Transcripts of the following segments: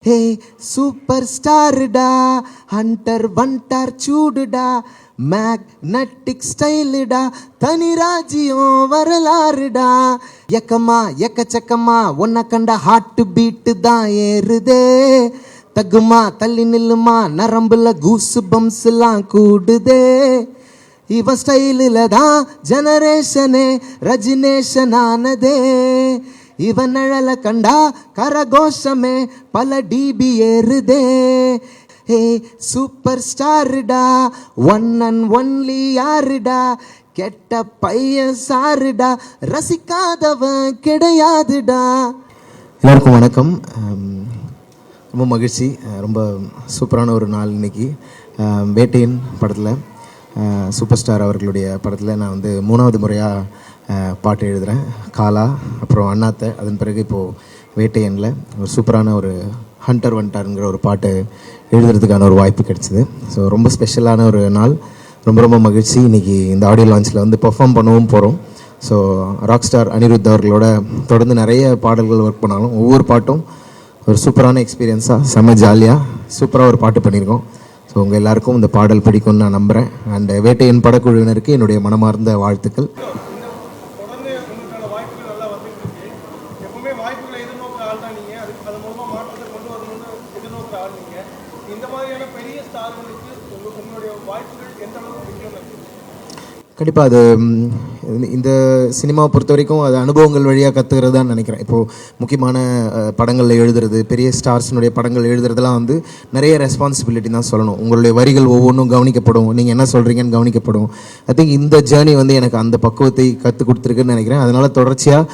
ஹே super ஸ்டாருடா, Hunter வண்டார் சூடுடா, magnetic ஸ்டைலுடா, தனி ராஜ்யம் வரலாறுடா. எக்கமா எக்கச்சக்கமா உன்னை கண்ட ஹார்ட் பீட்டு தான் ஏறுதே. தகுமா தள்ளி நில்லுமா நரம்புல கூசு பம்ஸ்லாம் கூடுதே. இவ ஸ்டைலில் தான் ஜெனரேஷனே ரஜினேஷன் ஆனதே. இவன் நிழல கண்டா கரகோஷமே பல டிபி ஏறுதே. ஹே சூப்பர் ஸ்டாருடா, ஒன் அண்ட் ஒன்லி யாருடா, கெட்ட பையன் சாருடா, ரசிக்காதவன் கிடையாதுடா. எல்லாருக்கும் வணக்கம். ரொம்ப மகிழ்ச்சி, ரொம்ப சூப்பரான ஒரு நாள் இன்னைக்கு. வேட்டையன் படத்தில் சூப்பர் ஸ்டார் அவர்களுடைய படத்தில் நான் வந்து 3வது முறையாக பாட்டு எழுதுகிறேன். காலா, அப்புறம் அண்ணாத்தை, அதன் பிறகு இப்போது வேட்டையனில் ஒரு சூப்பரான ஒரு ஹண்டர் வண்டாருங்கிற ஒரு பாட்டு எழுதுறதுக்கான ஒரு வாய்ப்பு கிடைச்சிது. ஸோ ரொம்ப ஸ்பெஷலான ஒரு நாள், ரொம்ப ரொம்ப மகிழ்ச்சி. இன்றைக்கி இந்த ஆடியோ லான்ச்சில் வந்து பெர்ஃபார்ம் பண்ணவும் போகிறோம். ஸோ ராக் ஸ்டார் அனிருத் அவர்களோட தொடர்ந்து நிறைய பாடல்கள் ஒர்க் பண்ணாலும் ஒவ்வொரு பாட்டும் ஒரு சூப்பரான எக்ஸ்பீரியன்ஸாக செம்ம ஜாலியாக சூப்பராக ஒரு பாட்டு பண்ணியிருக்கோம். ஸோ உங்கள் எல்லாருக்கும் இந்த பாடல் பிடிக்கும்னு நான் நம்புகிறேன். அண்ட் வேட்டையன் படக்குழுவினருக்கு என்னுடைய மனமார்ந்த வாழ்த்துக்கள். கண்டிப்பாக அது இந்த சினிமாவை பொறுத்த வரைக்கும் அது அனுபவங்கள் வழியாக கற்றுக்கிறது தான் நினைக்கிறேன். இப்போது முக்கியமான படங்களில் எழுதுறது, பெரிய ஸ்டார்ஸினுடைய படங்கள் எழுதுறதுலாம் வந்து நிறைய ரெஸ்பான்சிபிலிட்டி தான் சொல்லணும். உங்களுடைய வரிகள் ஒவ்வொன்றும் கவனிக்கப்படும், நீங்கள் என்ன சொல்கிறீங்கன்னு கவனிக்கப்படும். ஐ திங்க் இந்த ஜேர்னி வந்து எனக்கு அந்த பக்குவத்தை கற்றுக் கொடுத்துருக்குன்னு நினைக்கிறேன். அதனால் தொடர்ச்சியாக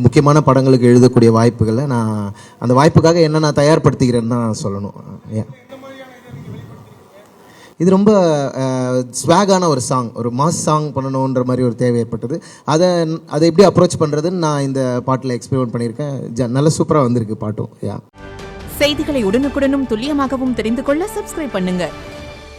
முக்கியமான படங்களுக்கு எழுதக்கூடிய வாய்ப்புகளை நான் அந்த வாய்ப்புக்காக என்ன நான் தயார்படுத்திக்கிறேன்னு தான் சொல்லணும். இது ரொம்ப ஸ்வாகான ஒரு சாங், ஒரு மாஸ் சாங் பண்ணணுன்ற மாதிரி ஒரு தேவை ஏற்பட்டது. அதை எப்படி அப்ரோச் பண்ணுறதுன்னு நான் இந்த பாட்டில் எக்ஸ்பெரிமெண்ட் பண்ணியிருக்கேன். நல்ல சூப்பராக வந்திருக்கு பாட்டும். செய்திகளை உடனுக்குடனும் துல்லியமாகவும் தெரிந்து கொள்ள சப்ஸ்கிரைப் பண்ணுங்க.